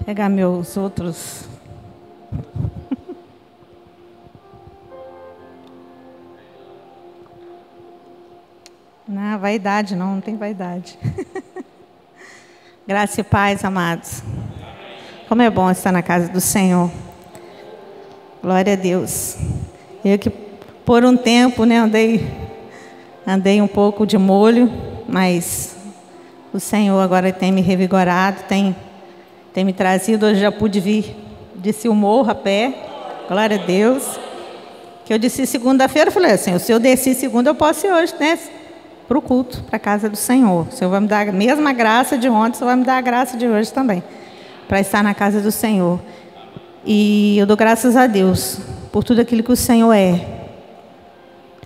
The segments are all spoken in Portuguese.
Pegar meus outros. Não, vaidade não tem vaidade. Graça e paz, amados. Como é bom estar na casa do Senhor. Glória a Deus. Eu que por um tempo, né, andei um pouco de molho, mas o Senhor agora tem me revigorado, tem me trazido. Hoje já pude vir, desci o morro a pé. Glória a Deus. Que eu desci segunda-feira, falei assim, se eu desci segunda, eu posso ir hoje, né? Para o culto, para a casa do Senhor. O Senhor vai me dar a mesma graça de ontem, o Senhor vai me dar a graça de hoje também, para estar na casa do Senhor. E eu dou graças a Deus por tudo aquilo que o Senhor é.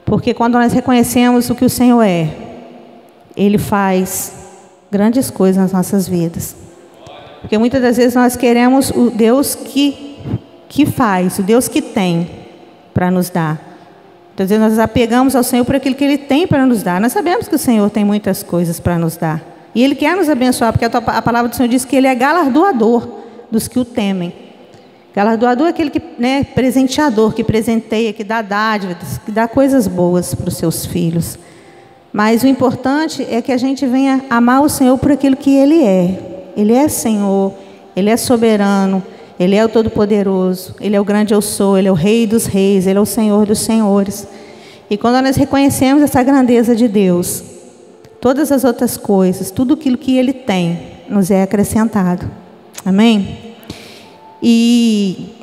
Porque quando nós reconhecemos o que o Senhor é, Ele faz grandes coisas nas nossas vidas. Porque muitas das vezes nós queremos o Deus que faz, o Deus que tem para nos dar. Muitas vezes nós apegamos ao Senhor por aquilo que Ele tem para nos dar. Nós sabemos que o Senhor tem muitas coisas para nos dar. E Ele quer nos abençoar, porque a palavra do Senhor diz que Ele é galardoador dos que o temem. Galardoador é aquele que, né, presenteador, que presenteia, que dá dádivas, que dá coisas boas para os seus filhos. Mas o importante é que a gente venha amar o Senhor por aquilo que Ele é. Ele é Senhor, Ele é soberano, Ele é o Todo-Poderoso, Ele é o grande eu sou, Ele é o Rei dos Reis, Ele é o Senhor dos Senhores. E quando nós reconhecemos essa grandeza de Deus, todas as outras coisas, tudo aquilo que Ele tem, nos é acrescentado. Amém? E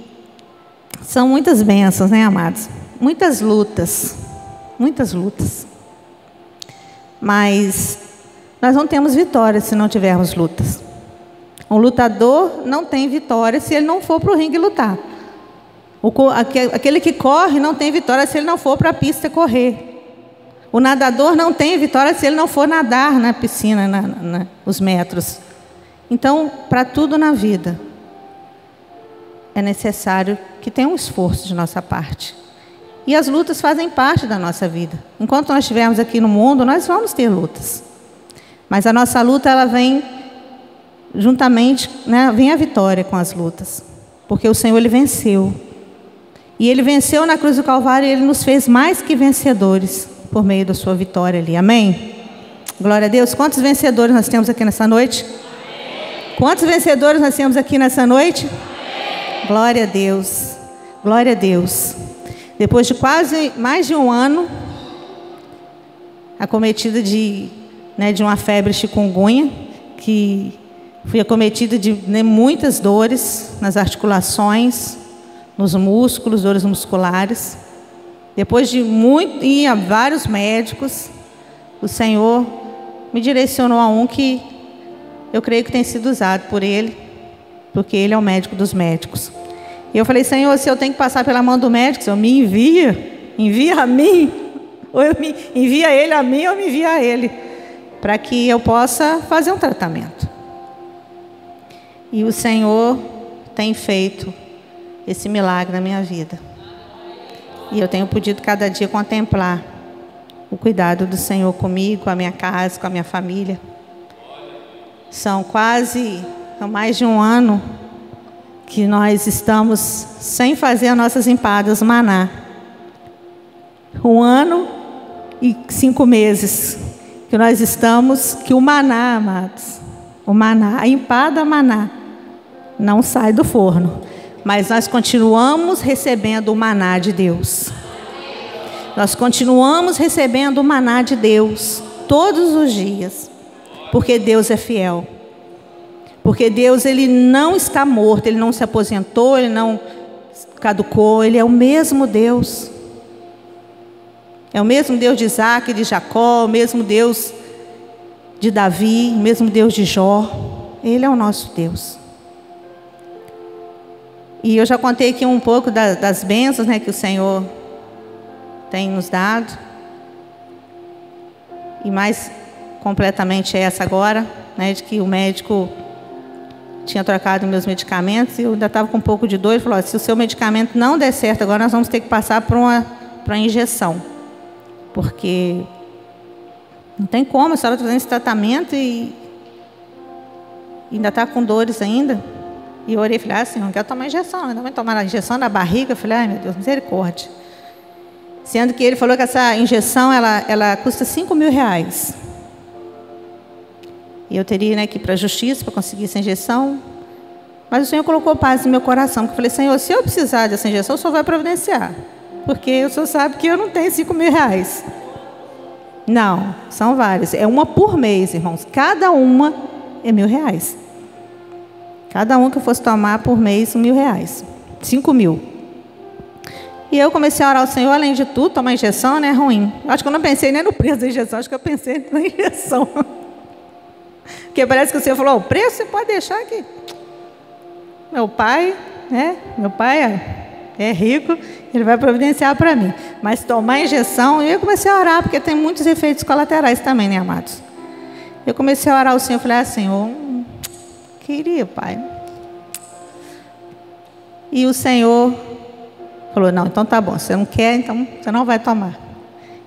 são muitas bênçãos, né, amados? Muitas lutas. Mas nós não temos vitória se não tivermos lutas. Um lutador não tem vitória se ele não for para o ringue lutar. Aquele que corre não tem vitória se ele não for para a pista correr. O nadador não tem vitória se ele não for nadar na piscina, os metros. Então, para tudo na vida, é necessário que tenha um esforço de nossa parte. E as lutas fazem parte da nossa vida. Enquanto nós estivermos aqui no mundo, nós vamos ter lutas. Mas a nossa luta, ela vem juntamente, né, vem a vitória com as lutas. Porque o Senhor, Ele venceu. E Ele venceu na cruz do Calvário e Ele nos fez mais que vencedores por meio da sua vitória ali. Amém? Glória a Deus. Quantos vencedores nós temos aqui nessa noite? Amém. Quantos vencedores nós temos aqui nessa noite? Amém. Glória a Deus. Glória a Deus. Depois de quase mais de um ano, acometida de uma febre chikungunya, que fui acometida de muitas dores nas articulações, nos músculos, dores musculares. Depois de ir a vários médicos, o Senhor me direcionou a um que eu creio que tem sido usado por Ele, porque Ele é o médico dos médicos. E eu falei, Senhor, se eu tenho que passar pela mão do médico, Senhor, me envia a mim, ou envia Ele a mim, ou me envia a Ele, para que eu possa fazer um tratamento. E o Senhor tem feito esse milagre na minha vida. E eu tenho podido cada dia contemplar o cuidado do Senhor comigo, com a minha casa, com a minha família. São mais de um ano que nós estamos sem fazer as nossas empadas maná. 1 ano e 5 meses que nós estamos, que o maná, amados, o maná, a empada maná, não sai do forno. Mas nós continuamos recebendo o maná de Deus. Nós continuamos recebendo o maná de Deus todos os dias. Porque Deus é fiel. Porque Deus, Ele não está morto, Ele não se aposentou, Ele não caducou, Ele é o mesmo Deus. É o mesmo Deus de Isaac, de Jacó, o mesmo Deus de Davi, o mesmo Deus de Jó. Ele é o nosso Deus. E eu já contei aqui um pouco das bênçãos, né, que o Senhor tem nos dado. E mais completamente essa agora, né, de que o médico tinha trocado meus medicamentos e eu ainda estava com um pouco de dor. Ele falou, se o seu medicamento não der certo agora, nós vamos ter que passar para uma injeção. Porque não tem como, a senhora está fazendo esse tratamento e ainda está com dores ainda. E eu orei e falei, Senhor, não quero tomar injeção, não vai tomar a injeção na barriga. Eu falei, ai meu Deus, misericórdia. Sendo que ele falou que essa injeção, ela custa R$5.000. E eu teria que ir para a justiça para conseguir essa injeção. Mas o Senhor colocou paz no meu coração. Porque eu falei, Senhor, se eu precisar dessa injeção, o Senhor vai providenciar. Porque o Senhor sabe que eu não tenho R$5.000. Não, são várias. É uma por mês, irmãos. Cada uma é R$1.000. Cada uma que eu fosse tomar por mês, R$1.000. 5.000. E eu comecei a orar ao Senhor, além de tudo, tomar injeção, né, é ruim. Acho que eu não pensei nem no preço da injeção, acho que eu pensei na injeção. Porque parece que o Senhor falou, o preço você pode deixar aqui. Meu pai é rico, ele vai providenciar para mim. Mas tomar injeção, eu comecei a orar, porque tem muitos efeitos colaterais também, né, amados? Eu comecei a orar ao Senhor, falei, Senhor, queria, Pai. E o Senhor falou, não, então tá bom, você não quer, então você não vai tomar.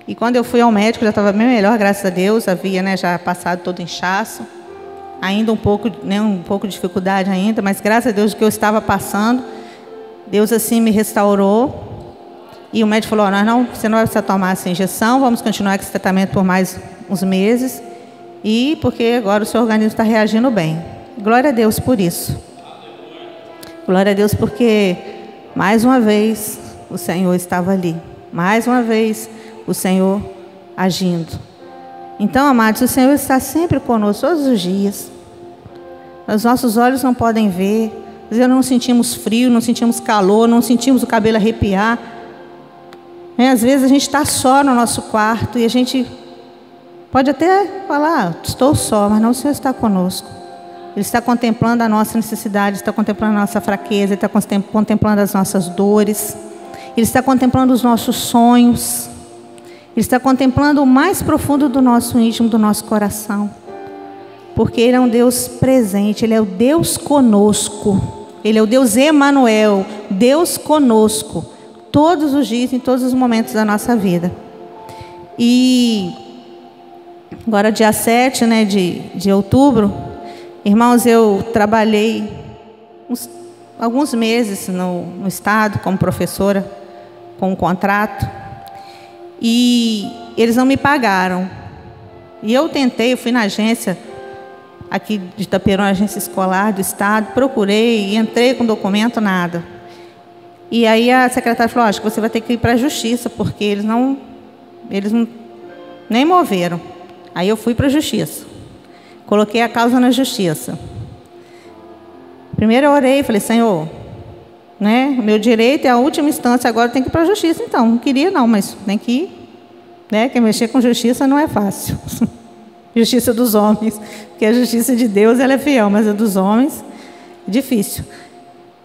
E quando eu fui ao médico, já estava bem melhor, graças a Deus, havia, né, já passado todo o inchaço. Ainda um pouco de dificuldade ainda, mas graças a Deus o que eu estava passando, Deus assim me restaurou. E o médico falou, você não vai precisar tomar essa injeção, vamos continuar com esse tratamento por mais uns meses. E porque agora o seu organismo está reagindo bem. Glória a Deus por isso. Glória a Deus porque, mais uma vez, o Senhor estava ali. Mais uma vez, o Senhor agindo. Então, amados, o Senhor está sempre conosco, todos os dias. Os nossos olhos não podem ver. Às vezes não sentimos frio, não sentimos calor, não sentimos o cabelo arrepiar. Às vezes a gente está só no nosso quarto e a gente pode até falar, estou só, mas não, o Senhor está conosco. Ele está contemplando a nossa necessidade, está contemplando a nossa fraqueza, Ele está contemplando as nossas dores. Ele está contemplando os nossos sonhos. Ele está contemplando o mais profundo do nosso íntimo, do nosso coração. Porque Ele é um Deus presente, Ele é o Deus conosco. Ele é o Deus Emanuel, Deus conosco. Todos os dias, em todos os momentos da nossa vida. E agora dia 7, né, de outubro, irmãos, eu trabalhei alguns meses no estado como professora, com um contrato. E eles não me pagaram. E eu fui na agência aqui de Itaperuna, agência escolar do estado, procurei, entrei com documento, nada. E aí a secretária falou, acho que você vai ter que ir para a justiça, porque eles não nem moveram. Aí eu fui para a justiça. Coloquei a causa na justiça. Primeiro eu orei e falei, Senhor, né, o meu direito é a última instância, agora tem que ir para a justiça. Então, não queria não, mas tem que ir. Né, que mexer com justiça não é fácil. Justiça dos homens, porque a justiça de Deus ela é fiel, mas a dos homens é difícil.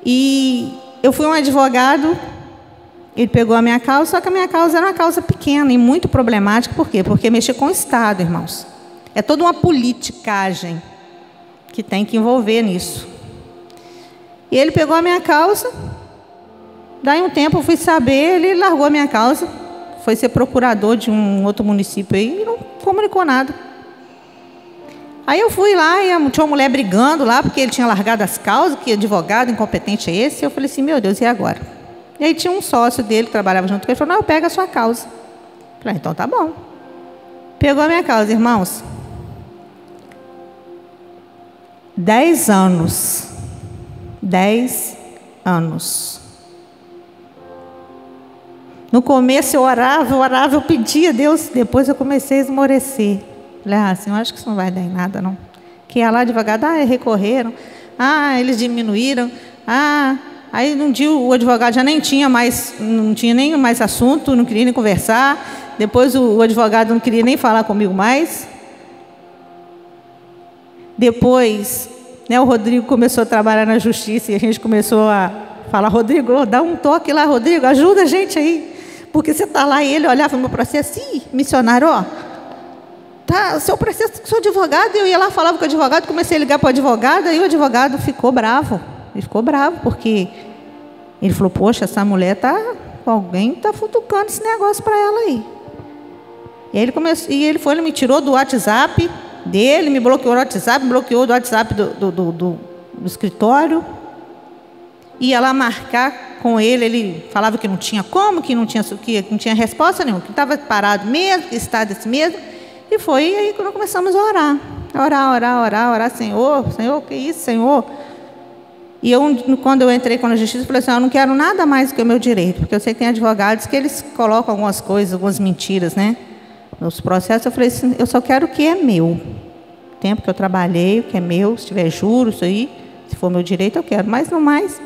E eu fui um advogado, ele pegou a minha causa, só que a minha causa era uma causa pequena e muito problemática. Por quê? Porque mexer com o Estado, irmãos. É toda uma politicagem que tem que envolver nisso. E ele pegou a minha causa, daí um tempo eu fui saber, ele largou a minha causa, foi ser procurador de um outro município aí e não comunicou nada. Aí eu fui lá e tinha uma mulher brigando lá, porque ele tinha largado as causas, que advogado incompetente é esse. Eu falei assim, meu Deus, e agora? E aí tinha um sócio dele que trabalhava junto com ele, falou, não, eu pego a sua causa. Eu falei, então tá bom. Pegou a minha causa, irmãos. 10 anos. 10 anos. No começo eu orava, eu pedia a Deus, depois eu comecei a esmorecer. Falei, Senhor, acho que isso não vai dar em nada, não. Que ia lá advogado, recorreram, eles diminuíram, aí um dia o advogado já nem tinha mais, não tinha nem mais assunto, não queria nem conversar, depois o advogado não queria nem falar comigo mais. Depois, né, o Rodrigo começou a trabalhar na justiça e a gente começou a falar, Rodrigo, dá um toque lá, Rodrigo, ajuda a gente aí, porque você está lá. E ele olhava no meu processo, missionário, tá, seu processo, sou advogado. Eu ia lá, falava com o advogado, comecei a ligar para o advogado, aí o advogado ficou bravo. Ele ficou bravo, porque ele falou, poxa, essa mulher alguém está futucando esse negócio para ela aí. E aí ele me tirou do WhatsApp dele, me bloqueou do WhatsApp, bloqueou do WhatsApp do escritório. ia lá marcar com ele, ele falava que não tinha como, que não tinha resposta nenhuma, que estava parado mesmo, que estava desse mesmo. E foi aí quando começamos a orar, Senhor, o que é isso, Senhor? E quando eu entrei com a justiça, eu falei assim, eu não quero nada mais do que o meu direito, porque eu sei que tem advogados que eles colocam algumas coisas, algumas mentiras, né, nos processos. Eu falei assim, eu só quero o que é meu. O tempo que eu trabalhei, o que é meu, se tiver juros, isso aí, se for meu direito, eu quero, mas não mais.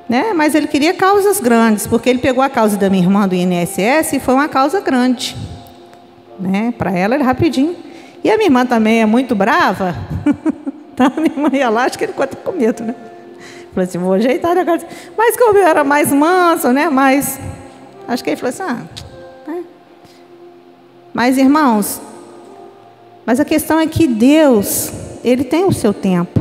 Né? Mas ele queria causas grandes, porque ele pegou a causa da minha irmã do INSS e foi uma causa grande. Né? Para ela, ele rapidinho. E a minha irmã também é muito brava. Tá? Minha irmã ia lá, acho que ele ficou até com medo, né? Falei assim, vou ajeitar o negócio. Mas como eu era mais manso, né? Mas acho que ele falou assim, né? Mas, irmãos, mas a questão é que Deus, Ele tem o seu tempo.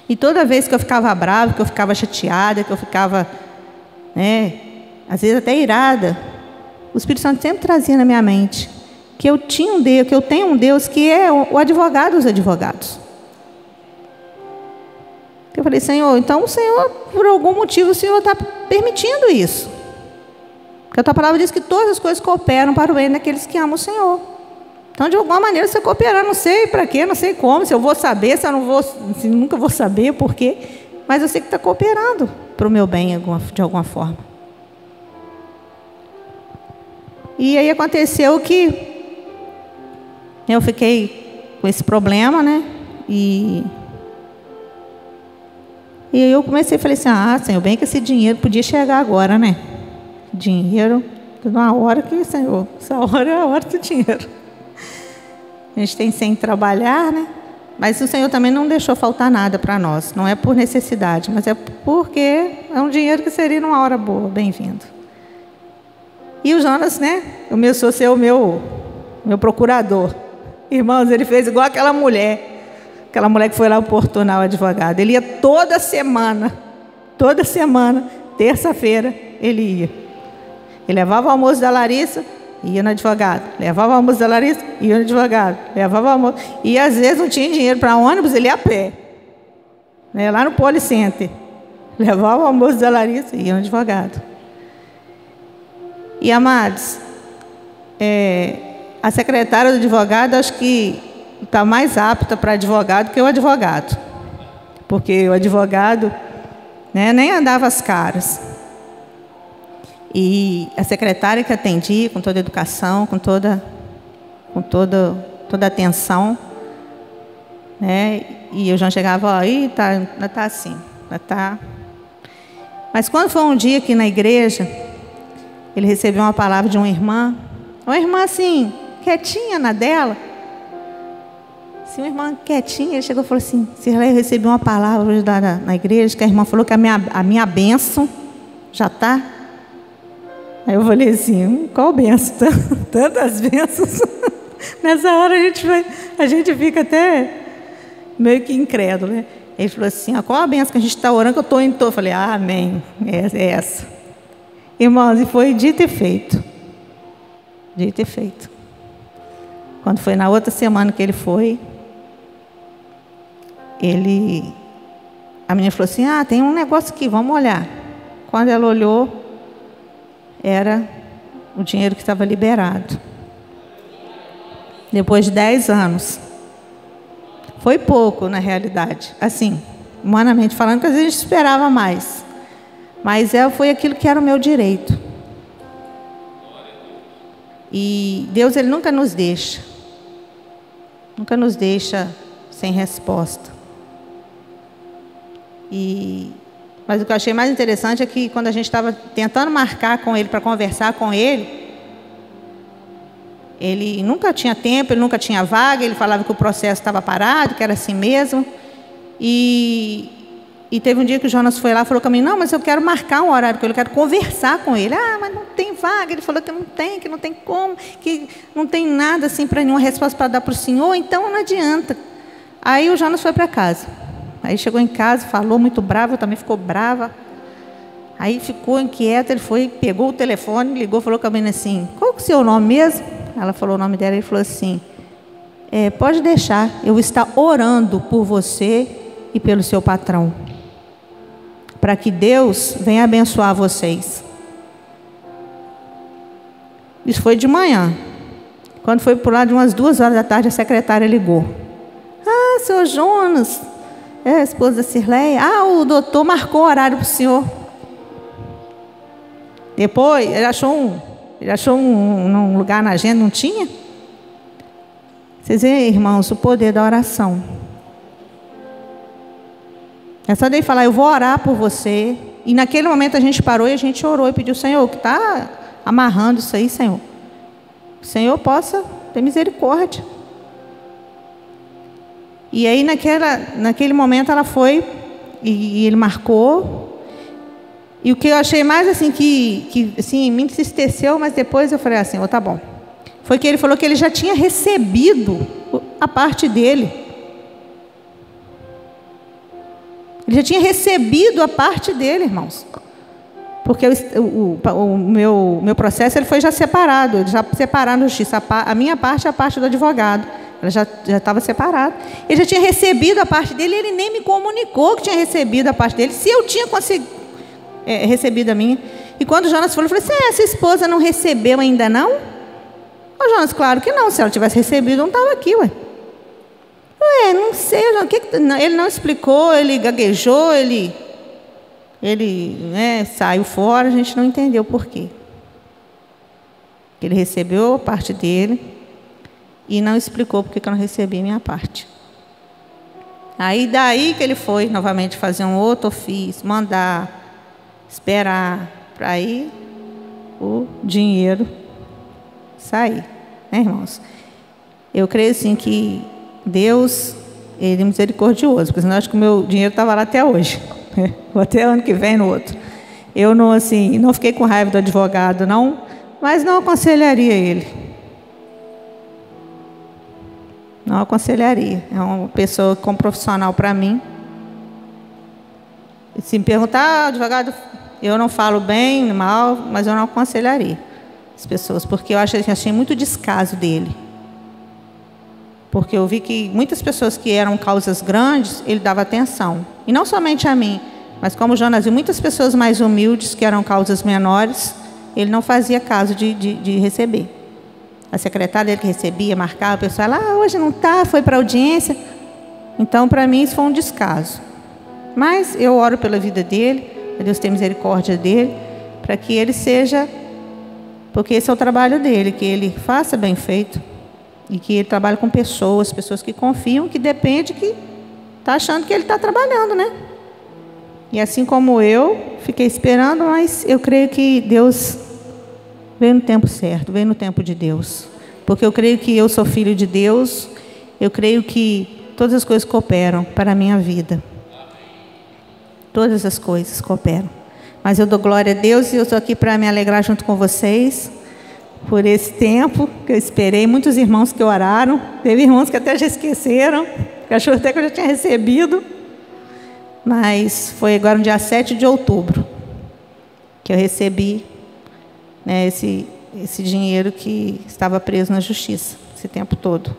E toda vez que eu ficava brava, que eu ficava chateada, que eu ficava, né, às vezes até irada, o Espírito Santo sempre trazia na minha mente que eu tinha um Deus, que eu tenho um Deus que é o advogado dos advogados. Eu falei, Senhor, então o Senhor, por algum motivo, o Senhor está permitindo isso. Porque a tua palavra diz que todas as coisas cooperam para o bem daqueles que amam o Senhor. Então, de alguma maneira, você cooperar, não sei para quê, não sei como, se eu vou saber, se eu não vou, se nunca vou saber por quê, mas eu sei que está cooperando para o meu bem de alguma forma. E aí aconteceu que eu fiquei com esse problema, né? E eu comecei a falar assim, Senhor, bem que esse dinheiro podia chegar agora, né? Dinheiro, uma hora que, Senhor, essa hora é a hora do dinheiro. A gente tem sem trabalhar, né? Mas o Senhor também não deixou faltar nada para nós. Não é por necessidade, mas é porque é um dinheiro que seria numa hora boa, bem-vindo. E o Jonas, né? Começou a ser o meu procurador. Irmãos, ele fez igual aquela mulher que foi lá importunar o advogado. Ele ia toda semana, terça-feira, ele ia. Ele levava o almoço da Larissa, ia no advogado. Levava o almoço da Larissa, ia no advogado. Levava o almoço. E às vezes não tinha dinheiro para ônibus, ele ia a pé. Né? Lá no Policenter. Levava o almoço da Larissa, ia no advogado. E, amados, a secretária do advogado, acho que está mais apta para advogado que o advogado. Porque o advogado, né, nem andava as caras. E a secretária que atendia com toda a educação, com toda atenção, né? E eu já chegava, aí tá assim, tá. Mas quando foi um dia aqui na igreja, ele recebeu uma palavra de uma irmã assim, quietinha na dela. Assim, uma irmã quietinha, ele chegou e falou assim, Cirlei, eu recebi uma palavra hoje na igreja, que a irmã falou que a minha bênção já está. Aí eu falei assim, qual bênção? Tantas bênçãos. Nessa hora a gente fica até meio que incrédulo, né? Ele falou assim, qual a bênção que a gente está orando, que eu estou em todo. Eu falei, amém, é essa. Irmãos, e foi dito e feito. Dito e feito. Quando foi na outra semana que ele foi, a menina falou assim, tem um negócio aqui, vamos olhar. Quando ela olhou, era o dinheiro que estava liberado. Depois de 10 anos. Foi pouco, na realidade. Assim, humanamente falando, que às vezes a gente esperava mais. Mas foi aquilo que era o meu direito. E Deus, Ele nunca nos deixa. Nunca nos deixa sem resposta. Mas o que eu achei mais interessante é que quando a gente estava tentando marcar com ele, para conversar com ele nunca tinha tempo, ele nunca tinha vaga, ele falava que o processo estava parado, que era assim mesmo. E teve um dia que o Jonas foi lá e falou para mim, não, mas eu quero marcar um horário com ele, eu quero conversar com ele. Mas não tem vaga. Ele falou que não tem como, que não tem nada assim para nenhuma resposta para dar para o senhor, então não adianta. Aí o Jonas foi para casa. Aí chegou em casa, falou muito bravo, eu também ficou brava. Aí ficou inquieto, ele foi, pegou o telefone, ligou, falou com a menina assim, qual que é o seu nome mesmo? Ela falou o nome dela, ele falou assim, pode deixar, eu vou estar orando por você e pelo seu patrão, para que Deus venha abençoar vocês. Isso foi de manhã. Quando foi por lá de umas 2 horas da tarde, a secretária ligou. Ah, senhor Jonas, a esposa da Cirleia. Ah, o doutor marcou o horário para o senhor. Depois, ele achou um lugar na agenda, não tinha? Vocês veem, irmãos, o poder da oração. É só daí falar, eu vou orar por você. E naquele momento a gente parou e a gente orou e pediu, Senhor, que está amarrando isso aí, Senhor. O Senhor possa ter misericórdia. E aí naquele momento ela foi e ele marcou. E o que eu achei mais assim, que assim, me entristeceu, mas depois eu falei assim, tá bom. Foi que ele falou que ele já tinha recebido a parte dele. Ele já tinha recebido a parte dele, irmãos. Porque o meu processo ele foi já separado. Ele já separaram a justiça. A minha parte é a parte do advogado. Ela já estava separada. Ele já tinha recebido a parte dele. Ele nem me comunicou que tinha recebido a parte dele. Se eu tinha recebido a minha. E quando o Jonas falou, eu falei assim, essa esposa não recebeu ainda não? Ô Jonas, claro que não. Se ela tivesse recebido, não estava aqui, ué. Ué, não sei. Ele não explicou, ele gaguejou, ele saiu fora, a gente não entendeu por quê. Ele recebeu a parte dele e não explicou por que eu não recebi a minha parte. Aí daí que ele foi novamente fazer um outro ofício, mandar, esperar para aí o dinheiro sair, né, irmãos? Eu creio assim que Deus, Ele é misericordioso, porque senão acho que o meu dinheiro estava lá até hoje. Ou até ano que vem no outro. Eu não, assim, não fiquei com raiva do advogado, não, mas não aconselharia ele. Não aconselharia. É uma pessoa como profissional para mim. Se me perguntar, advogado, eu não falo bem, mal, mas eu não aconselharia as pessoas, porque eu achei muito descaso dele. Porque eu vi que muitas pessoas que eram causas grandes, ele dava atenção. E não somente a mim, mas como Jonas viu, muitas pessoas mais humildes, que eram causas menores, ele não fazia caso de receber. A secretária dele que recebia, marcava, o pessoal, hoje não está, foi para a audiência. Então, para mim, isso foi um descaso. Mas eu oro pela vida dele, para Deus ter misericórdia dele, para que ele seja, porque esse é o trabalho dele, que ele faça bem feito. E que ele trabalha com pessoas que confiam, que depende, que está achando que ele está trabalhando, né? E assim como eu, fiquei esperando, mas eu creio que Deus veio no tempo certo, veio no tempo de Deus. Porque eu creio que eu sou filho de Deus, eu creio que todas as coisas cooperam para a minha vida. Todas as coisas cooperam. Mas eu dou glória a Deus e eu estou aqui para me alegrar junto com vocês. Por esse tempo que eu esperei, muitos irmãos que oraram, teve irmãos que até já esqueceram, que achou até que eu já tinha recebido, mas foi agora no dia 7 de outubro que eu recebi, né, esse dinheiro que estava preso na justiça, esse tempo todo.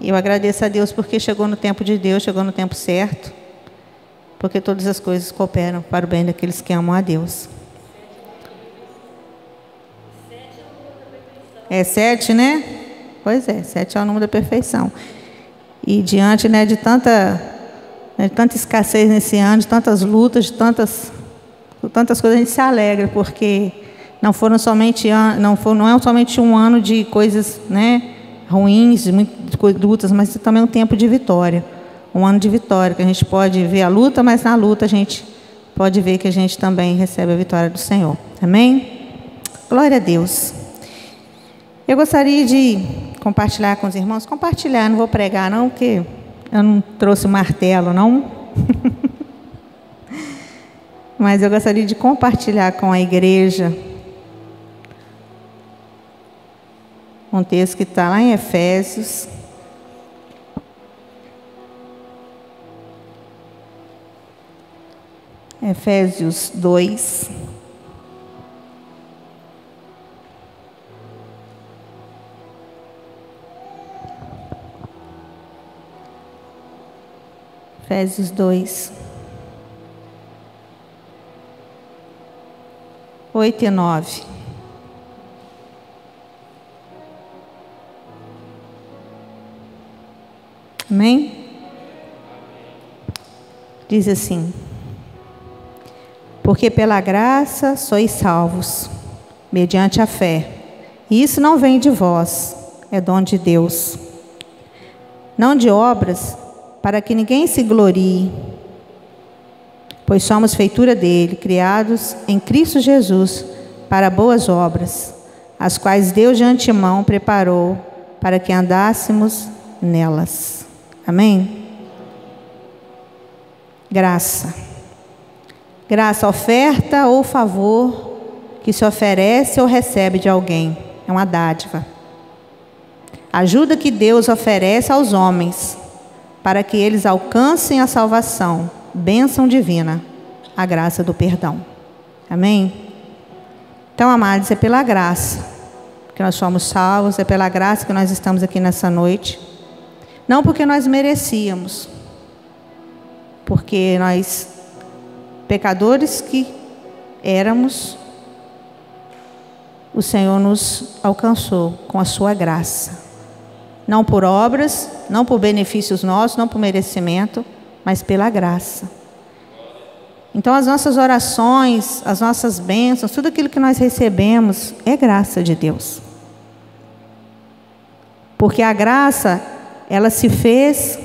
E eu agradeço a Deus porque chegou no tempo de Deus, chegou no tempo certo, porque todas as coisas cooperam para o bem daqueles que amam a Deus. É 7, né? Pois é, 7 é o número da perfeição. E diante, né, de tanta escassez nesse ano, de tantas lutas, de tantas coisas, a gente se alegra, porque não é somente um ano de coisas, né, ruins, de muitas lutas, mas também um tempo de vitória. Um ano de vitória, que a gente pode ver a luta, mas na luta a gente pode ver que a gente também recebe a vitória do Senhor. Amém? Glória a Deus. Eu gostaria de compartilhar com os irmãos, não vou pregar não, porque eu não trouxe o martelo não, mas eu gostaria de compartilhar com a igreja um texto que está lá em Efésios, Efésios 2, Efésios 2, 8 e 9. Amém? Diz assim: porque pela graça sois salvos, mediante a fé. E isso não vem de vós, é dom de Deus. Não de obras, para que ninguém se glorie. Pois somos feitura dele, criados em Cristo Jesus, para boas obras, as quais Deus de antemão preparou, para que andássemos nelas. Amém? Graça. Graça, oferta ou favor que se oferece ou recebe de alguém. É uma dádiva. Ajuda que Deus oferece aos homens, para que eles alcancem a salvação, bênção divina, a graça do perdão. Amém? Então, amados, é pela graça que nós somos salvos, é pela graça que nós estamos aqui nessa noite. Não porque nós merecíamos, porque nós, pecadores que éramos, o Senhor nos alcançou com a sua graça. Não por obras, não por benefícios nossos, não por merecimento, mas pela graça. Então as nossas orações, as nossas bênçãos, tudo aquilo que nós recebemos é graça de Deus. Porque a graça, ela se fez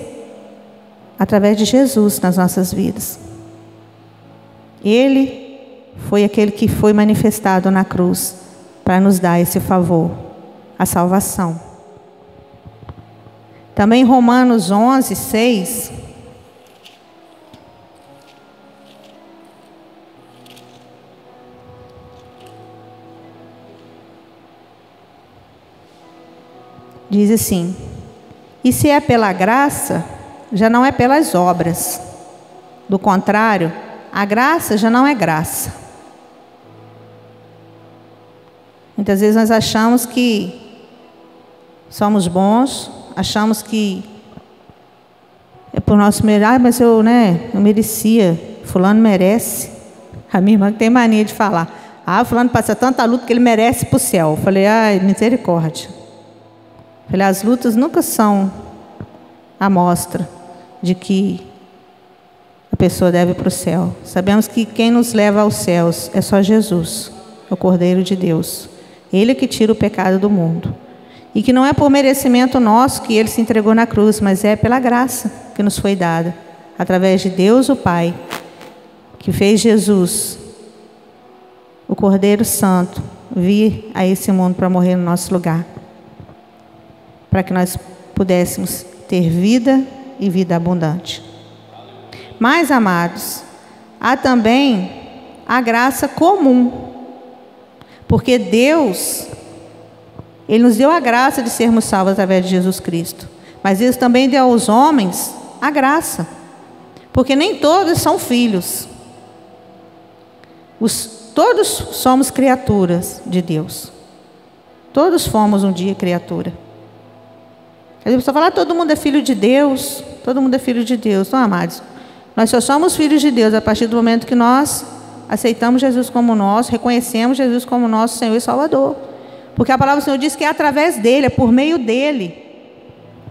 através de Jesus nas nossas vidas. Ele foi aquele que foi manifestado na cruz para nos dar esse favor, a salvação. Também Romanos 11, 6. Diz assim: e se é pela graça, já não é pelas obras. Do contrário, a graça já não é graça. Muitas vezes nós achamos que somos bons, achamos que é por nosso mérito, mas eu merecia, fulano merece. A minha irmã tem mania de falar, fulano passa tanta luta que ele merece para o céu. Eu falei, misericórdia. Eu falei, as lutas nunca são a mostra de que a pessoa deve ir para o céu. Sabemos que quem nos leva aos céus é só Jesus, o Cordeiro de Deus. Ele é que tira o pecado do mundo. E que não é por merecimento nosso que Ele se entregou na cruz, mas é pela graça que nos foi dada, através de Deus o Pai, que fez Jesus, o Cordeiro Santo, vir a esse mundo para morrer no nosso lugar, para que nós pudéssemos ter vida e vida abundante. Mas, amados, há também a graça comum, porque Deus, Ele nos deu a graça de sermos salvos através de Jesus Cristo, mas Ele também deu aos homens a graça, porque nem todos são filhos. Todos somos criaturas de Deus. Todos fomos um dia criatura. A pessoa fala, todo mundo é filho de Deus, todo mundo é filho de Deus. Não, amados, nós só somos filhos de Deus a partir do momento que nós aceitamos Jesus como nosso, reconhecemos Jesus como nosso Senhor e Salvador. Porque a palavra do Senhor diz que é através dele, é por meio dele.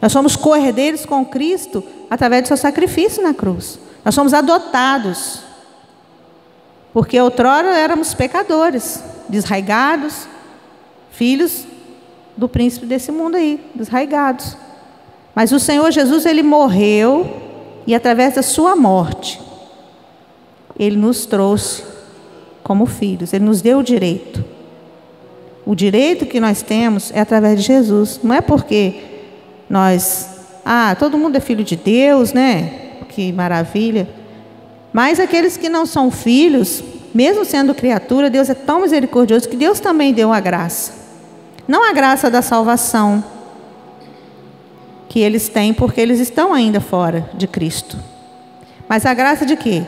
Nós somos co-herdeiros com Cristo através do seu sacrifício na cruz. Nós somos adotados. Porque outrora éramos pecadores, desraigados, filhos do príncipe desse mundo aí, desraigados. Mas o Senhor Jesus, Ele morreu e através da sua morte, Ele nos trouxe como filhos, Ele nos deu o direito. O direito que nós temos é através de Jesus. Não é porque nós, todo mundo é filho de Deus, né? Que maravilha. Mas aqueles que não são filhos, mesmo sendo criatura, Deus é tão misericordioso que Deus também deu a graça. Não a graça da salvação que eles têm, porque eles estão ainda fora de Cristo. Mas a graça de quê?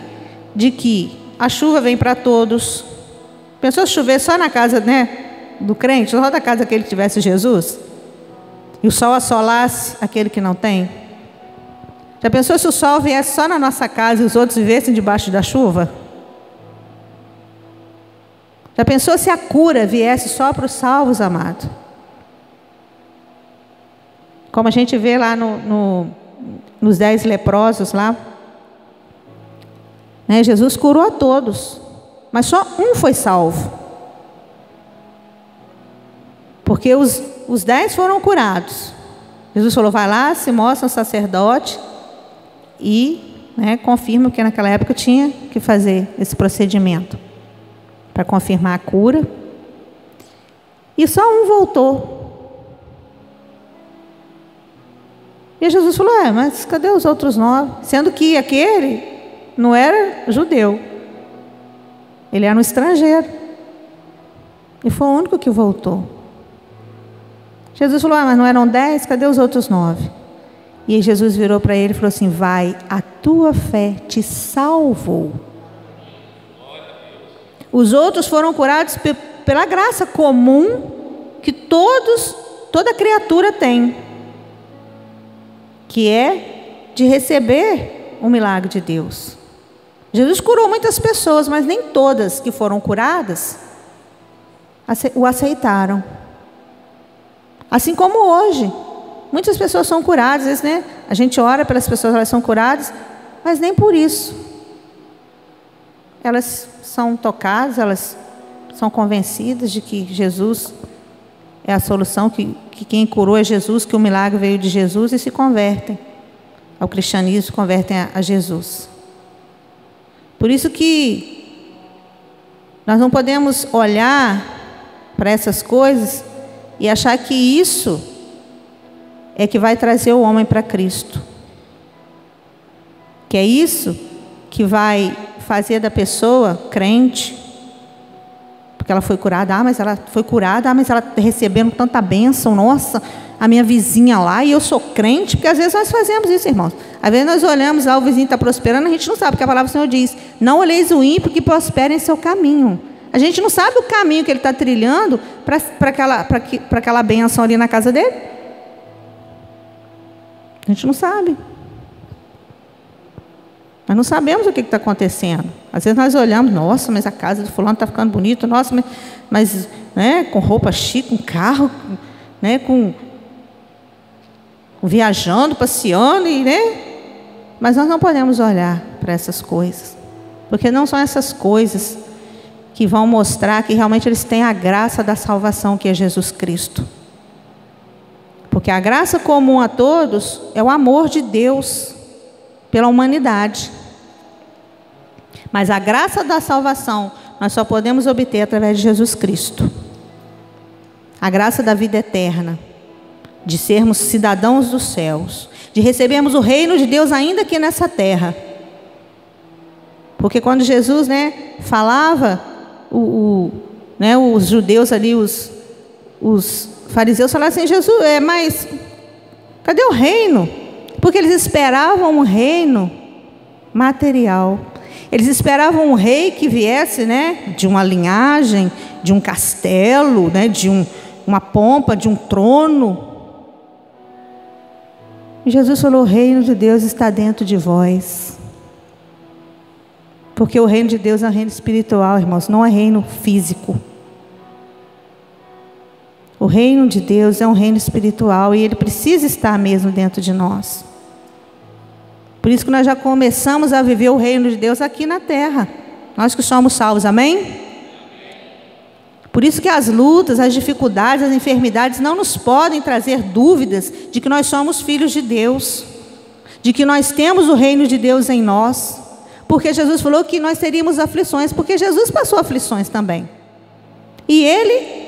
De que a chuva vem para todos. Pensou se chover só na casa, do crente, só da casa que ele tivesse Jesus? E o sol assolasse aquele que não tem? Já pensou se o sol viesse só na nossa casa e os outros vivessem debaixo da chuva? Já pensou se a cura viesse só para os salvos, amado? Como a gente vê lá nos 10 leprosos lá, né? Jesus curou a todos, mas só um foi salvo. Porque os 10 foram curados. Jesus falou, vai lá, se mostra um sacerdote e, né, confirma que naquela época tinha que fazer esse procedimento para confirmar a cura. E só um voltou. E Jesus falou, mas cadê os outros 9? Sendo que aquele não era judeu. Ele era um estrangeiro. E foi o único que voltou. Jesus falou, mas não eram 10? Cadê os outros 9? E aí Jesus virou para ele e falou assim, vai, a tua fé te salvou. Os outros foram curados pela graça comum que toda criatura tem, que é de receber o milagre de Deus. Jesus curou muitas pessoas, mas nem todas que foram curadas o aceitaram. Assim como hoje, muitas pessoas são curadas, às vezes, né? A gente ora pelas pessoas, elas são curadas, mas nem por isso. Elas são tocadas, elas são convencidas de que Jesus é a solução, que quem curou é Jesus, que o milagre veio de Jesus, e se convertem ao cristianismo, se convertem a Jesus. Por isso que nós não podemos olhar para essas coisas e achar que isso é que vai trazer o homem para Cristo. Que é isso que vai fazer da pessoa crente. Porque ela foi curada, mas ela foi curada, mas ela recebendo tanta bênção, nossa, a minha vizinha lá, e eu sou crente, porque às vezes nós fazemos isso, irmãos. Às vezes nós olhamos lá, o vizinho está prosperando, a gente não sabe, porque a palavra do Senhor diz, não olheis o ímpio que prospera em seu caminho. A gente não sabe o caminho que ele está trilhando para aquela bênção ali na casa dele. A gente não sabe. Nós não sabemos o que está acontecendo. Às vezes nós olhamos, nossa, mas a casa do fulano está ficando bonita, nossa, mas né, com roupa chique, com carro, né, viajando, passeando, né? Mas nós não podemos olhar para essas coisas, porque não são essas coisas que vão mostrar que realmente eles têm a graça da salvação, que é Jesus Cristo. Porque a graça comum a todos é o amor de Deus pela humanidade. Mas a graça da salvação nós só podemos obter através de Jesus Cristo. A graça da vida eterna, de sermos cidadãos dos céus, de recebermos o reino de Deus ainda aqui nessa terra. Porque quando Jesus, né, falava, os judeus ali, os fariseus falavam assim, Jesus, mas cadê o reino? Porque eles esperavam um reino material. Eles esperavam um rei que viesse, né, de uma linhagem, de um castelo, né, de uma pompa, de um trono. E Jesus falou, o reino de Deus está dentro de vós. Porque o reino de Deus é um reino espiritual, irmãos, não é reino físico. O reino de Deus é um reino espiritual e ele precisa estar mesmo dentro de nós. Por isso que nós já começamos a viver o reino de Deus aqui na terra. Nós que somos salvos, amém? Por isso que as lutas, as dificuldades, as enfermidades não nos podem trazer dúvidas de que nós somos filhos de Deus, de que nós temos o reino de Deus em nós. Porque Jesus falou que nós teríamos aflições, porque Jesus passou aflições também. E ele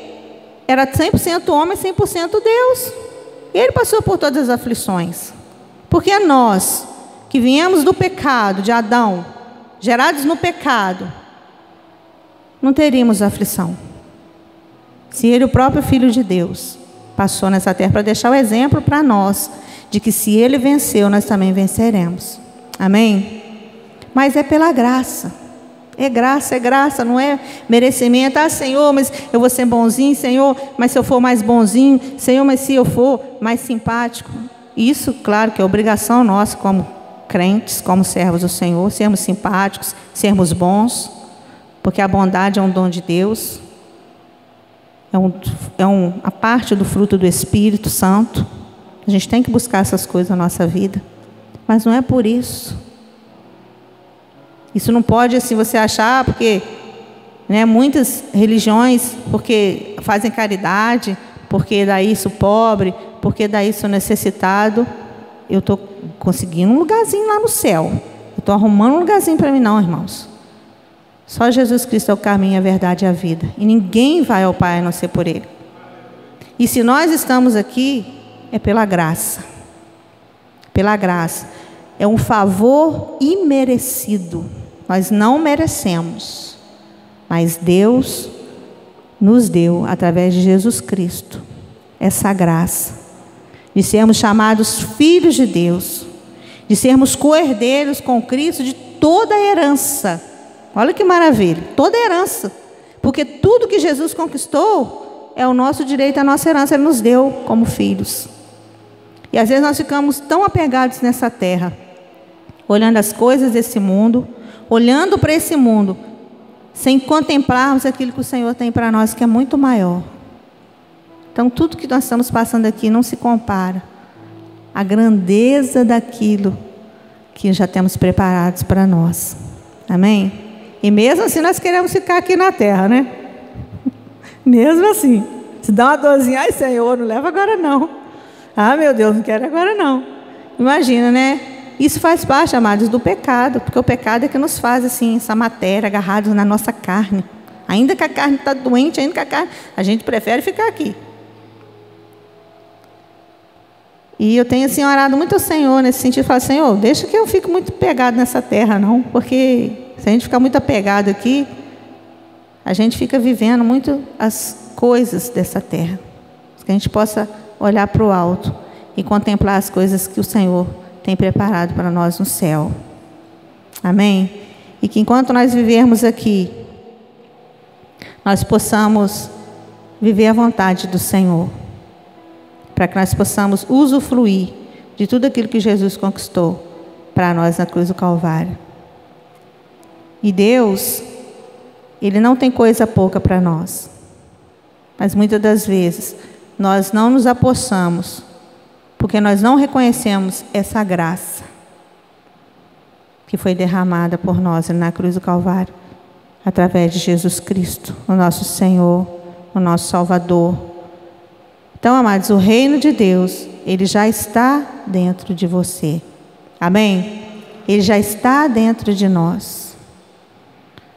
era 100% homem, 100% Deus. E ele passou por todas as aflições. Porque nós, que viemos do pecado de Adão, gerados no pecado, não teríamos aflição. Se ele, o próprio Filho de Deus, passou nessa terra para deixar o exemplo para nós, de que se ele venceu, nós também venceremos. Amém? Mas é pela graça. É graça, não é merecimento. Ah, Senhor, mas eu vou ser bonzinho, Senhor, mas se eu for mais bonzinho, Senhor, mas se eu for mais simpático. Isso, claro, que é obrigação nossa como crentes, como servos do Senhor, sermos simpáticos, sermos bons, porque a bondade é um dom de Deus, a parte do fruto do Espírito Santo. A gente tem que buscar essas coisas na nossa vida, mas não é por isso. Isso não pode, assim, você achar, porque, né, muitas religiões, porque fazem caridade, porque dá isso pobre, porque dá isso necessitado, eu estou conseguindo um lugarzinho lá no céu. Eu estou arrumando um lugarzinho para mim, não, irmãos. Só Jesus Cristo é o caminho, a verdade e a vida. E ninguém vai ao Pai a não ser por Ele. E se nós estamos aqui, é pela graça. Pela graça. É um favor imerecido. Nós não merecemos. Mas Deus nos deu, através de Jesus Cristo, essa graça. De sermos chamados filhos de Deus. De sermos co-herdeiros com Cristo de toda a herança. Olha que maravilha, toda herança, porque tudo que Jesus conquistou é o nosso direito, a nossa herança, Ele nos deu como filhos. E às vezes nós ficamos tão apegados nessa terra, olhando as coisas desse mundo, olhando para esse mundo, sem contemplarmos aquilo que o Senhor tem para nós, que é muito maior. Então tudo que nós estamos passando aqui não se compara à grandeza daquilo que já temos preparados para nós. Amém? E mesmo assim nós queremos ficar aqui na terra, né? Mesmo assim. Se dá uma dorzinha, ai Senhor, não leva agora não. Ah, meu Deus, não quero agora não. Imagina, né? Isso faz parte, amados, do pecado. Porque o pecado é que nos faz assim, essa matéria, agarrados na nossa carne. Ainda que a carne está doente, ainda que a carne... A gente prefere ficar aqui. E eu tenho assim orado muito ao Senhor nesse sentido. Falo, Senhor, deixa que eu fique muito pegado nessa terra, não. Porque se a gente ficar muito apegado aqui, a gente fica vivendo muito as coisas dessa terra. Que a gente possa olhar para o alto e contemplar as coisas que o Senhor tem preparado para nós no céu. Amém? E que enquanto nós vivermos aqui, nós possamos viver a vontade do Senhor. Para que nós possamos usufruir de tudo aquilo que Jesus conquistou para nós na cruz do Calvário. E Deus, Ele não tem coisa pouca para nós. Mas muitas das vezes, nós não nos apossamos, porque nós não reconhecemos essa graça que foi derramada por nós na cruz do Calvário, através de Jesus Cristo, o nosso Senhor, o nosso Salvador. Então, amados, o reino de Deus, Ele já está dentro de você. Amém? Ele já está dentro de nós.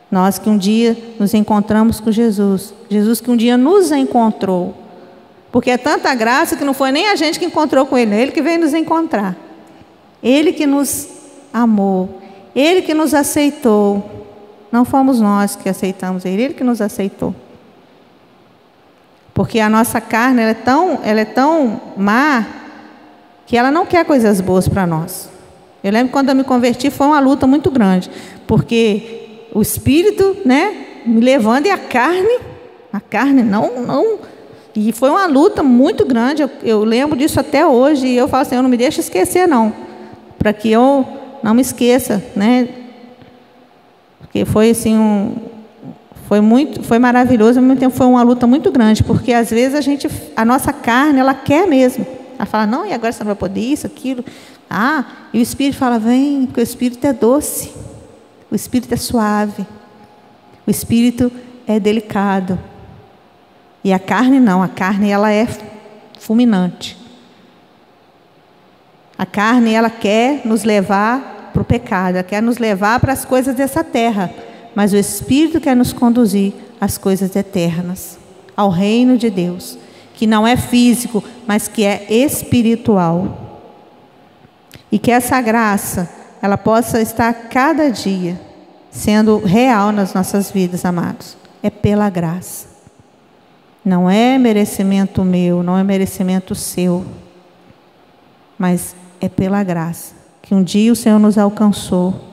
Nós que um dia nos encontramos com Jesus. Jesus que um dia nos encontrou. Porque é tanta graça que não foi nem a gente que encontrou com Ele, é Ele que veio nos encontrar. Ele que nos amou. Ele que nos aceitou. Não fomos nós que aceitamos Ele, Ele que nos aceitou. Porque a nossa carne ela é tão má que ela não quer coisas boas para nós. Eu lembro quando eu me converti, foi uma luta muito grande. Porque o Espírito, né, me levando e a carne não. E foi uma luta muito grande. Eu lembro disso até hoje. E eu falo assim, eu não me deixo esquecer não. Para que eu não me esqueça, né? Porque foi assim foi maravilhoso, ao mesmo tempo foi uma luta muito grande, porque às vezes a nossa carne, ela quer mesmo. Ela fala, não, e agora você não vai poder isso, aquilo. E o Espírito fala, vem, porque o Espírito é doce, o Espírito é suave, o Espírito é delicado. E a carne não, a carne ela é fulminante. A carne ela quer nos levar para o pecado, ela quer nos levar para as coisas dessa terra. Mas o Espírito quer nos conduzir às coisas eternas, ao reino de Deus, que não é físico, mas que é espiritual. E que essa graça, ela possa estar cada dia sendo real nas nossas vidas, amados. É pela graça. Não é merecimento meu, não é merecimento seu, mas é pela graça, que um dia o Senhor nos alcançou.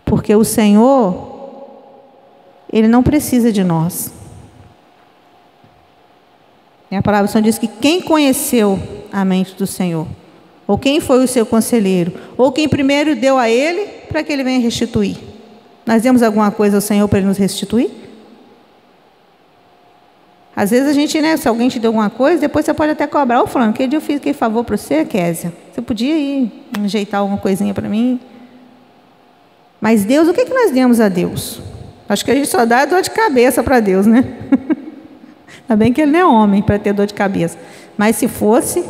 Porque o Senhor, Ele não precisa de nós. E a palavra do Senhor diz que quem conheceu a mente do Senhor, Ou quem foi o seu conselheiro? Ou quem primeiro deu a ele para que ele venha restituir? Nós demos alguma coisa ao Senhor para ele nos restituir? Às vezes a gente, né, se alguém te deu alguma coisa, depois você pode até cobrar. Ô fulano, que dia eu fiz aquele favor para você, Késia? Você podia ir ajeitar alguma coisinha para mim? Mas Deus, o que nós demos a Deus? Acho que a gente só dá dor de cabeça para Deus, né? Ainda bem que Ele não é homem para ter dor de cabeça. Mas se fosse...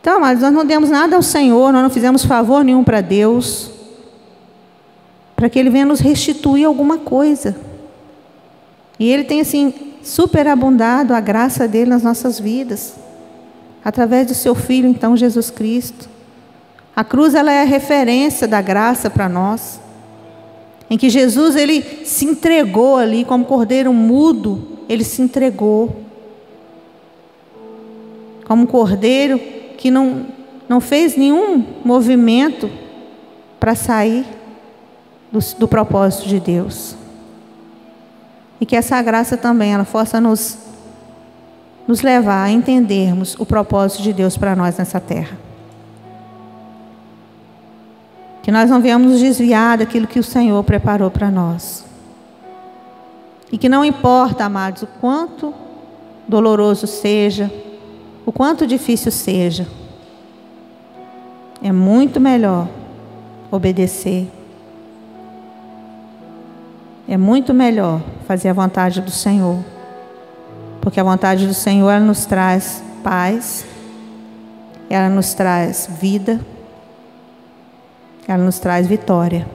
Então, mas nós não demos nada ao Senhor, nós não fizemos favor nenhum para Deus, para que Ele venha nos restituir alguma coisa. E Ele tem, assim, superabundado a graça dEle nas nossas vidas, através do Seu Filho, então, Jesus Cristo. A cruz, ela é a referência da graça para nós, em que Jesus, Ele se entregou ali, como cordeiro mudo, Ele se entregou. Como um cordeiro que não fez nenhum movimento para sair do propósito de Deus. E que essa graça também, ela possa nos levar a entendermos o propósito de Deus para nós nessa terra. Que nós não venhamos nos desviar daquilo que o Senhor preparou para nós. E que não importa, amados, o quanto doloroso seja, o quanto difícil seja, é muito melhor obedecer. É muito melhor fazer a vontade do Senhor. Porque a vontade do Senhor, ela nos traz paz, ela nos traz vida, ela nos traz vitória.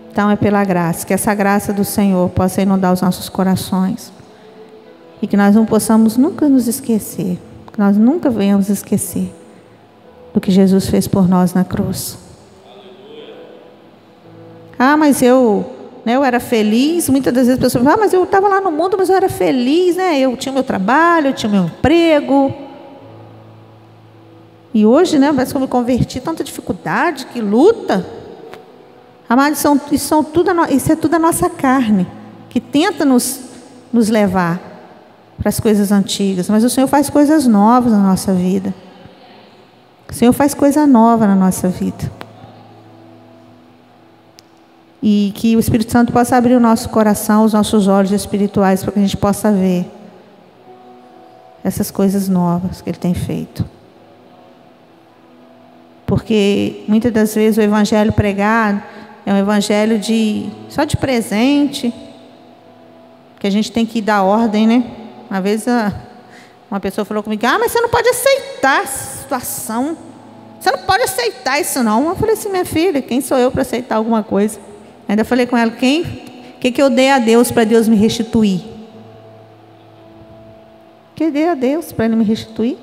Então é pela graça, que essa graça do Senhor possa inundar os nossos corações. E que nós não possamos nunca nos esquecer, que nós nunca venhamos esquecer do que Jesus fez por nós na cruz. Ah, mas eu era feliz. Muitas das vezes as pessoas falam, mas eu estava lá no mundo, mas eu era feliz, né? Eu tinha meu trabalho, eu tinha meu emprego. E hoje, né, parece que eu me converti, tanta dificuldade, que luta. Amados, isso é tudo a nossa carne, que tenta nos levar para as coisas antigas. Mas o Senhor faz coisas novas na nossa vida. O Senhor faz coisa nova na nossa vida. E que o Espírito Santo possa abrir o nosso coração, os nossos olhos espirituais, para que a gente possa ver essas coisas novas que Ele tem feito. Porque muitas das vezes o evangelho pregado é um evangelho só de presente, que a gente tem que dar ordem, né? Uma vez uma pessoa falou comigo, mas você não pode aceitar essa situação, você não pode aceitar isso não. Eu falei assim, minha filha, quem sou eu para aceitar alguma coisa? Ainda falei com ela, o que eu dei a Deus para Deus me restituir? O que eu dei a Deus para Ele me restituir?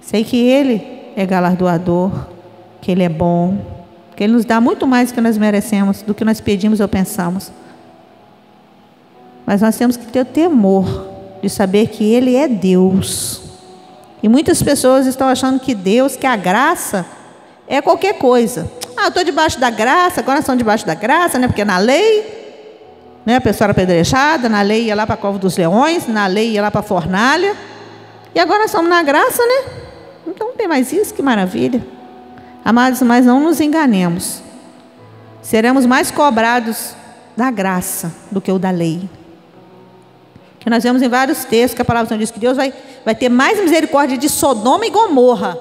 Sei que Ele é galardoador, que Ele é bom, que Ele nos dá muito mais do que nós merecemos, do que nós pedimos ou pensamos. Mas nós temos que ter o temor de saber que Ele é Deus. E muitas pessoas estão achando que Deus, que a graça é qualquer coisa. Eu estou debaixo da graça, agora são debaixo da graça, né? Porque na lei, né, a pessoa era apedrejada, na lei ia lá para a cova dos leões, na lei ia lá para a fornalha. E agora nós somos na graça, né? Então não tem mais isso, que maravilha. Amados, mas não nos enganemos. Seremos mais cobrados da graça do que o da lei. Que nós vemos em vários textos que a palavra do Senhor diz que Deus vai ter mais misericórdia de Sodoma e Gomorra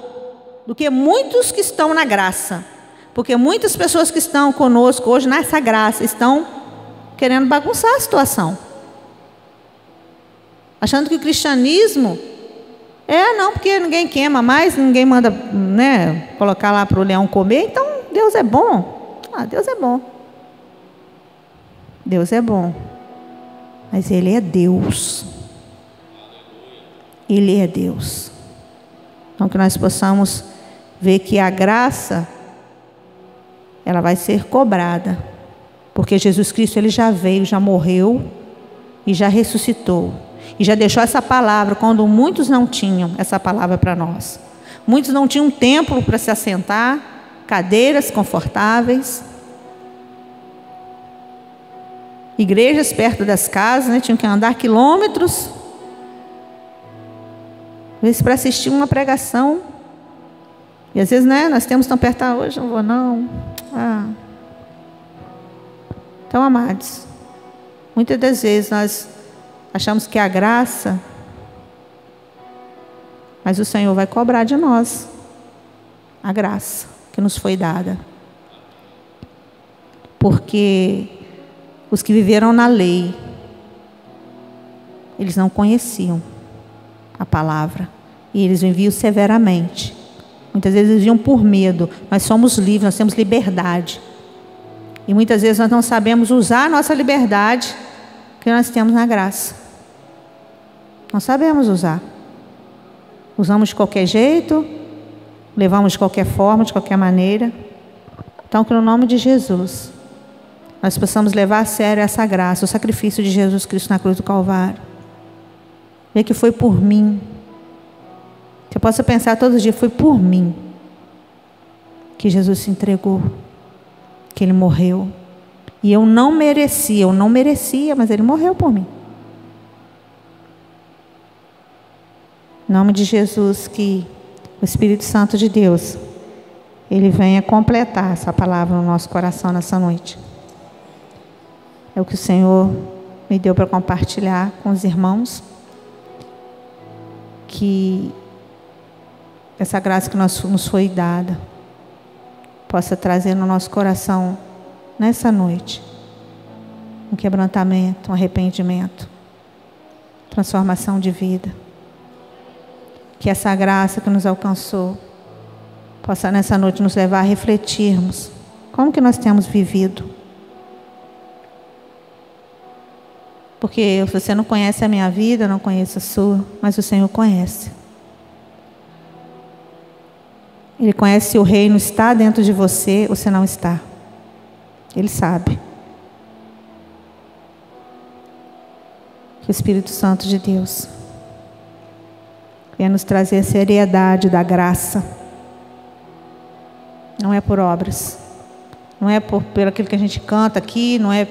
do que muitos que estão na graça. Porque muitas pessoas que estão conosco hoje nessa graça estão querendo bagunçar a situação. Achando que o cristianismo não, porque ninguém queima mais, ninguém manda, né, colocar lá para o leão comer, então Deus é bom. Deus é bom. Deus é bom. Mas Ele é Deus. Ele é Deus. Então que nós possamos ver que a graça, ela vai ser cobrada, porque Jesus Cristo, Ele já veio, já morreu e já ressuscitou, e já deixou essa palavra, quando muitos não tinham essa palavra para nós. Muitos não tinham um templo para se assentar, cadeiras confortáveis, igrejas perto das casas, né? Tinham que andar quilômetros. Às vezes para assistir uma pregação. E às vezes, né, nós temos tão perto, hoje não vou não. Então, amados, muitas das vezes nós achamos que é a graça, mas o Senhor vai cobrar de nós a graça que nos foi dada. Porque os que viveram na lei, eles não conheciam a palavra. E eles viviam severamente. Muitas vezes eles viviam por medo. Nós somos livres, nós temos liberdade. E muitas vezes nós não sabemos usar a nossa liberdade que nós temos na graça. Não sabemos usar. Usamos de qualquer jeito, levamos de qualquer forma, de qualquer maneira. Então, que no nome de Jesus, nós possamos levar a sério essa graça, o sacrifício de Jesus Cristo na cruz do Calvário. Ver que foi por mim. Que eu possa pensar todos os dias, foi por mim que Jesus se entregou, que Ele morreu. E eu não merecia, mas Ele morreu por mim. Em nome de Jesus, que o Espírito Santo de Deus, Ele venha completar essa palavra no nosso coração nessa noite. É o que o Senhor me deu para compartilhar com os irmãos. Que essa graça que nos foi dada possa trazer no nosso coração, nessa noite, um quebrantamento, um arrependimento, transformação de vida. Que essa graça que nos alcançou possa nessa noite nos levar a refletirmos como que nós temos vivido. Porque se você não conhece a minha vida, eu não conheço a sua, mas o Senhor conhece. Ele conhece se o reino está dentro de você ou se não está. Ele sabe. Que o Espírito Santo de Deus venha nos trazer a seriedade da graça. Não é por obras. Não é por aquilo que a gente canta aqui, não é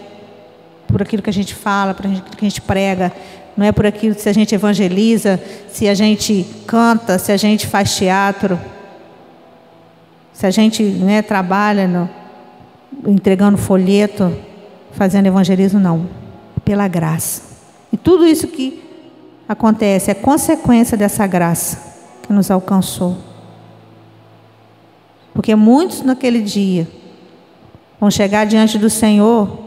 por aquilo que a gente fala, por aquilo que a gente prega, não é por aquilo que se a gente evangeliza, se a gente canta, se a gente faz teatro, se a gente, né, trabalha entregando folheto, fazendo evangelismo, não. Pela graça. E tudo isso que acontece é consequência dessa graça que nos alcançou. Porque muitos naquele dia vão chegar diante do Senhor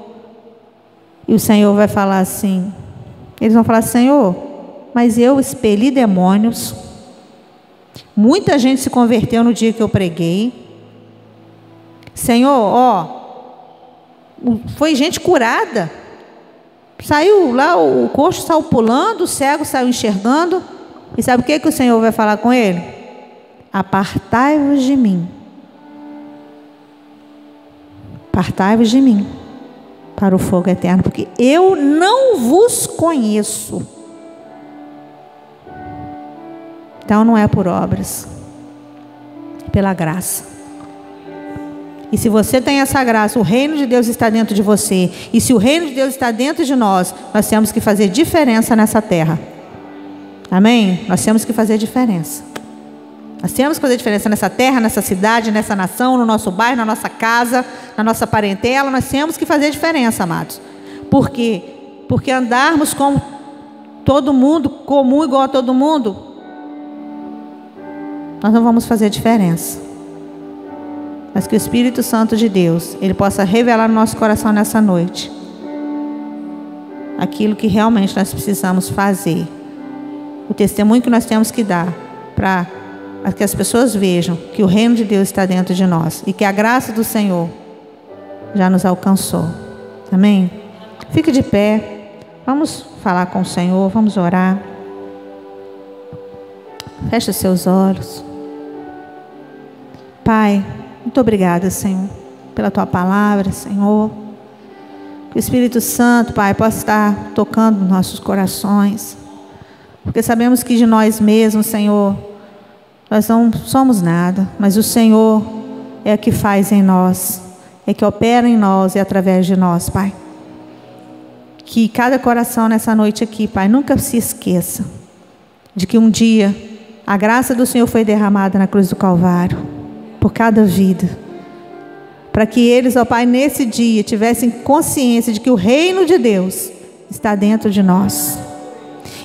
e o Senhor vai falar assim, eles vão falar, Senhor, mas eu expeli demônios, muita gente se converteu no dia que eu preguei, Senhor, foi gente curada, saiu lá, o coxo saiu pulando, o cego saiu enxergando, e sabe o que o Senhor vai falar com ele? Apartai-vos de mim, apartai-vos de mim, para o fogo eterno, porque eu não vos conheço. Então não é por obras, é pela graça. E se você tem essa graça, o reino de Deus está dentro de você. E se o reino de Deus está dentro de nós, nós temos que fazer diferença nessa terra. Amém? Nós temos que fazer diferença. Nós temos que fazer diferença nessa terra, nessa cidade, nessa nação, no nosso bairro, na nossa casa, na nossa parentela. Nós temos que fazer diferença, amados. Por quê? Porque andarmos como todo mundo, comum igual a todo mundo, nós não vamos fazer diferença. Mas que o Espírito Santo de Deus, Ele possa revelar no nosso coração nessa noite aquilo que realmente nós precisamos fazer. O testemunho que nós temos que dar para que as pessoas vejam que o reino de Deus está dentro de nós e que a graça do Senhor já nos alcançou. Amém? Fique de pé. Vamos falar com o Senhor, vamos orar. Feche os seus olhos. Pai, muito obrigada, Senhor, pela Tua palavra, Senhor. Que o Espírito Santo, Pai, possa estar tocando nos nossos corações. Porque sabemos que de nós mesmos, Senhor, nós não somos nada, mas o Senhor é que faz em nós, é que opera em nós e através de nós, Pai. Que cada coração nessa noite aqui, Pai, nunca se esqueça de que um dia A graça do Senhor foi derramada na cruz do Calvário, por cada vida, para que eles, ó Pai, nesse dia tivessem consciência de que o reino de Deus está dentro de nós.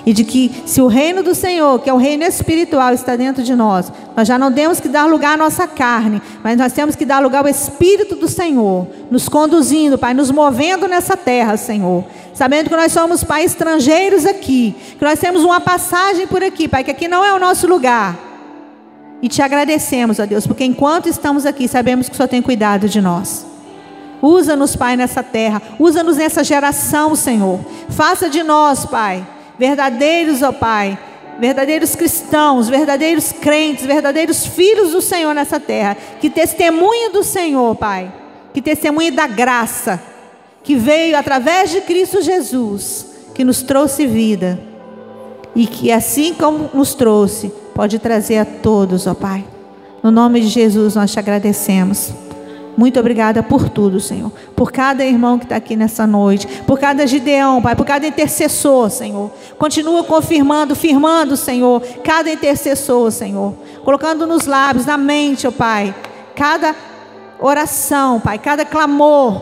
E de que se o reino do Senhor, que é o reino espiritual, está dentro de nós, nós já não temos que dar lugar à nossa carne, mas nós temos que dar lugar ao Espírito do Senhor, nos conduzindo, Pai, nos movendo nessa terra, Senhor. Sabendo que nós somos, Pai, estrangeiros aqui, que nós temos uma passagem por aqui, Pai, que aqui não é o nosso lugar. E te agradecemos, ó Deus, porque enquanto estamos aqui, sabemos que o Senhor tem cuidado de nós. Usa-nos, Pai, nessa terra, usa-nos nessa geração, Senhor. Faça de nós, Pai, verdadeiros, ó Pai, verdadeiros cristãos, verdadeiros crentes, verdadeiros filhos do Senhor nessa terra, que testemunhem do Senhor, Pai, que testemunhem da graça, que veio através de Cristo Jesus, que nos trouxe vida, e que assim como nos trouxe, pode trazer a todos, ó Pai. No nome de Jesus nós te agradecemos. Muito obrigada por tudo, Senhor. Por cada irmão que está aqui nessa noite. Por cada Gideão, Pai. Por cada intercessor, Senhor. Continua confirmando, firmando, Senhor. Cada intercessor, Senhor. Colocando nos lábios, na mente, ó Pai. Cada oração, Pai. Cada clamor,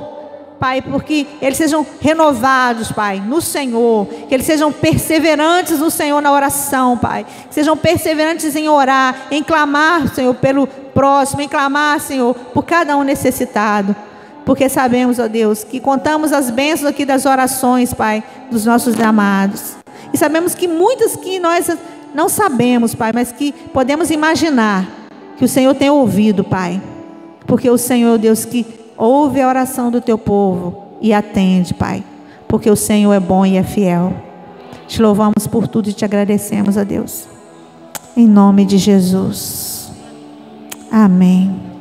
Pai. Porque eles sejam renovados, Pai, no Senhor. Que eles sejam perseverantes no Senhor na oração, Pai. Que sejam perseverantes em orar, em clamar, Senhor, pelo próximo, em clamar, Senhor, por cada um necessitado, porque sabemos, ó Deus, que contamos as bênçãos aqui das orações, Pai, dos nossos amados, e sabemos que muitas que nós não sabemos, Pai, mas que podemos imaginar que o Senhor tem ouvido, Pai, porque o Senhor é o Deus que ouve a oração do teu povo e atende, Pai, porque o Senhor é bom e é fiel. Te louvamos por tudo e te agradecemos, ó Deus, em nome de Jesus. Amém.